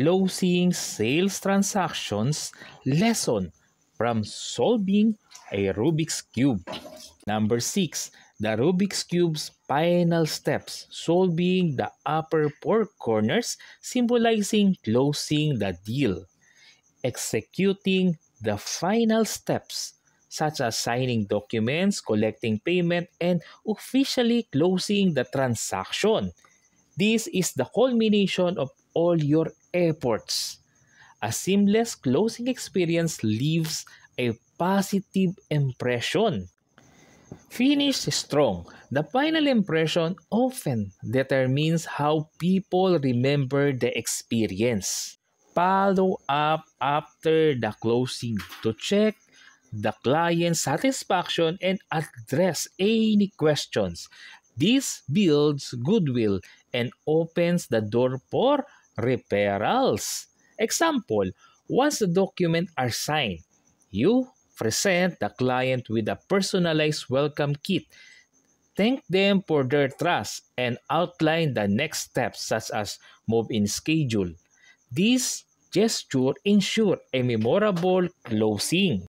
closing sales transactions lesson from solving a Rubik's Cube. Number 6. The Rubik's Cube's final steps, solving the upper 4 corners, symbolizing closing the deal. Executing the final steps, such as signing documents, collecting payment, and officially closing the transaction. This is the culmination of all your efforts. A seamless closing experience leaves a positive impression. Finish strong. The final impression often determines how people remember the experience. Follow up after the closing to check the client's satisfaction and address any questions. This builds goodwill and opens the door for referrals. Example, once the documents are signed, you present the client with a personalized welcome kit. Thank them for their trust and outline the next steps such as move-in schedule. This gesture ensures a memorable closing.